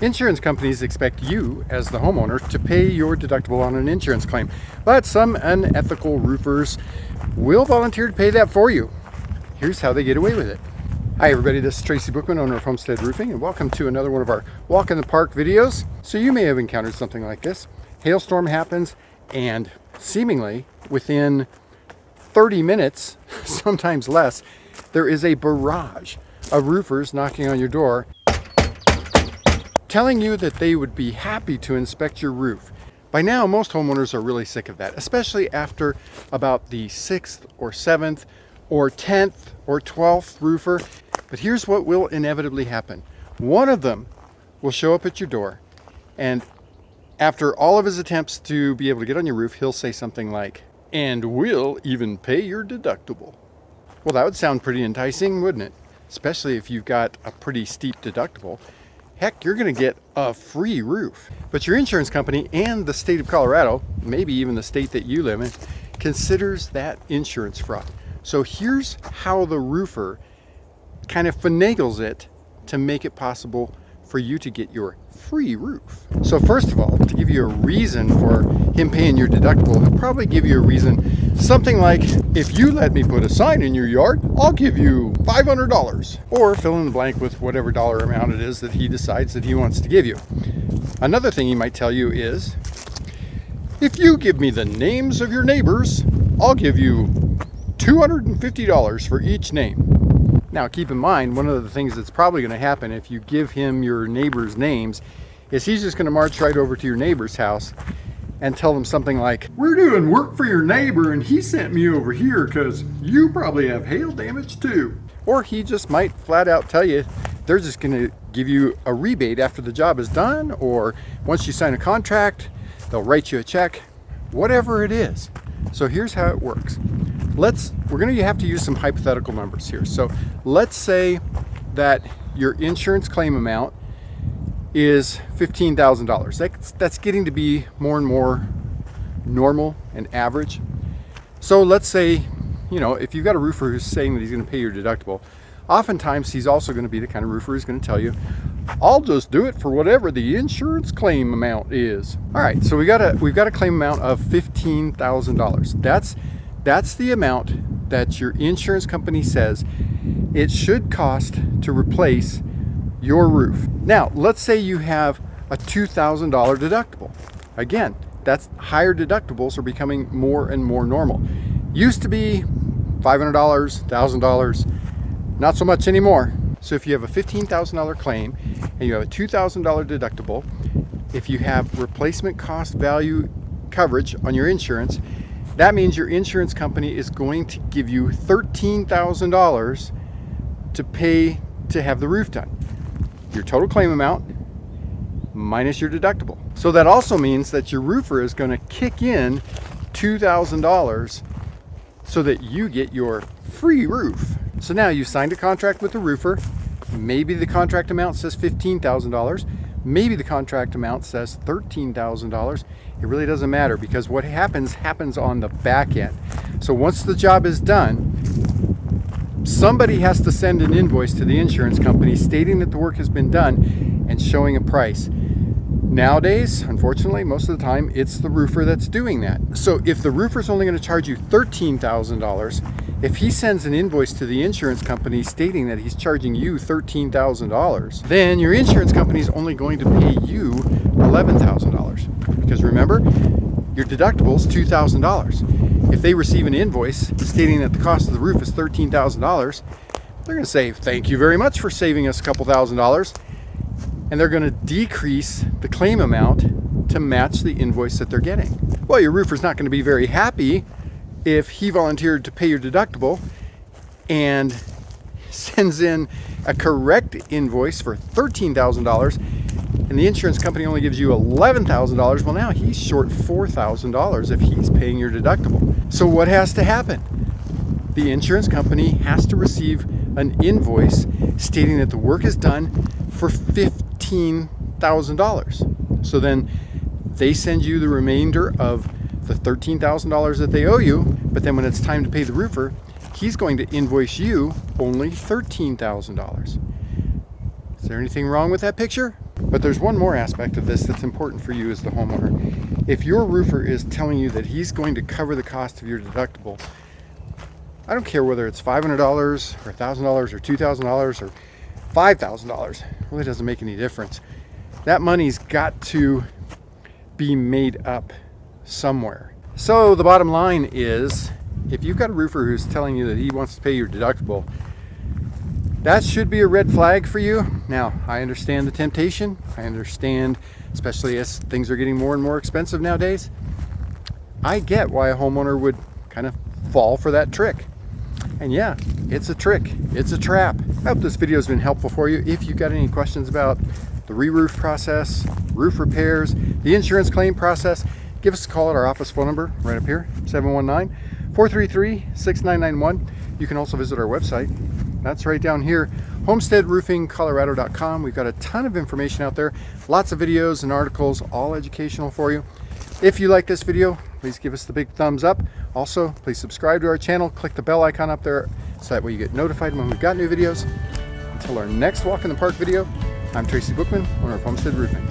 Insurance companies expect you, as the homeowner, to pay your deductible on an insurance claim, but some unethical roofers will volunteer to pay that for you. Here's how they get away with it. Hi everybody, this is Tracy Bookman, owner of Homestead Roofing, and welcome to another one of our Walk in the Park videos. So you may have encountered something like this. Hailstorm happens, and seemingly within 30 minutes, sometimes less, there is a barrage of roofers knocking on your door, telling you that they would be happy to inspect your roof. By now, most homeowners are really sick of that, especially after about the 6th or 7th or 10th or 12th roofer. But here's what will inevitably happen. One of them will show up at your door, and after all of his attempts to be able to get on your roof, he'll say something like, "And we'll even pay your deductible." Well, that would sound pretty enticing, wouldn't it? Especially if you've got a pretty steep deductible. Heck, you're going to get a free roof. But your insurance company and the state of Colorado, maybe even the state that you live in, considers that insurance fraud. So here's how the roofer kind of finagles it to make it possible for you to get your free roof. So first of all, to give you a reason for him paying your deductible, he'll probably give you a reason, something like, "If you let me put a sign in your yard, I'll give you $500. Or fill in the blank with whatever dollar amount it is that he decides that he wants to give you. Another thing he might tell you is, "If you give me the names of your neighbors, I'll give you $250 for each name." Now keep in mind, one of the things that's probably going to happen if you give him your neighbors' names is he's just going to march right over to your neighbor's house and tell them something like, "We're doing work for your neighbor and he sent me over here because you probably have hail damage too." Or he just might flat out tell you they're just going to give you a rebate after the job is done, or once you sign a contract, they'll write you a check, whatever it is. So here's how it works. We're going to have to use some hypothetical numbers here. So let's say that your insurance claim amount is $15,000. That's getting to be more and more normal and average. So let's say, if you've got a roofer who's saying that he's going to pay your deductible, oftentimes he's also going to be the kind of roofer who's going to tell you, "I'll just do it for whatever the insurance claim amount is." All right, so we've got a claim amount of $15,000. That's the amount that your insurance company says it should cost to replace your roof. Now, let's say you have a $2,000 deductible. Again, that's higher deductibles are becoming more and more normal. Used to be $500, $1,000, not so much anymore. So if you have a $15,000 claim and you have a $2,000 deductible, if you have replacement cost value coverage on your insurance, that means your insurance company is going to give you $13,000 to pay to have the roof done. Your total claim amount minus your deductible. So that also means that your roofer is going to kick in $2,000 so that you get your free roof. So now you signed a contract with the roofer. Maybe the contract amount says $15,000. Maybe the contract amount says $13,000. It really doesn't matter, because what happens on the back end. So once the job is done, somebody has to send an invoice to the insurance company stating that the work has been done and showing a price. Nowadays, unfortunately, most of the time, it's the roofer that's doing that. So if the roofer's only going to charge you $13,000, if he sends an invoice to the insurance company stating that he's charging you $13,000, then your insurance company is only going to pay you $11,000. Because remember, your deductible is $2,000. If they receive an invoice stating that the cost of the roof is $13,000, they're going to say, "Thank you very much for saving us a couple $1,000s. And they're going to decrease the claim amount to match the invoice that they're getting. Well, your roofer's not going to be very happy if he volunteered to pay your deductible and sends in a correct invoice for $13,000 and the insurance company only gives you $11,000. Well, now he's short $4,000 if he's paying your deductible. So what has to happen? The insurance company has to receive an invoice stating that the work is done for $15,000. So then they send you the remainder of the $13,000 that they owe you, but then when it's time to pay the roofer, he's going to invoice you only $13,000. Is there anything wrong with that picture? But there's one more aspect of this that's important for you as the homeowner. If your roofer is telling you that he's going to cover the cost of your deductible, I don't care whether it's $500 or $1,000 or $2,000 or $5,000, really doesn't make any difference. That money's got to be made up somewhere. So the bottom line is, if you've got a roofer who's telling you that he wants to pay your deductible, that should be a red flag for you. Now, I understand the temptation. I understand, especially as things are getting more and more expensive nowadays. I get why a homeowner would kind of fall for that trick. And yeah, it's a trick. It's a trap. I hope this video has been helpful for you. If you've got any questions about the re-roof process, roof repairs, the insurance claim process, give us a call at our office phone number right up here, 719-433-6991. You can also visit our website. That's right down here, homesteadroofingcolorado.com. We've got a ton of information out there, lots of videos and articles, all educational for you. If you like this video, please give us the big thumbs up. Also, please subscribe to our channel, click the bell icon up there so that way you get notified when we've got new videos. Until our next Walk in the Park video, I'm Tracy Bookman, owner of Homestead Roofing.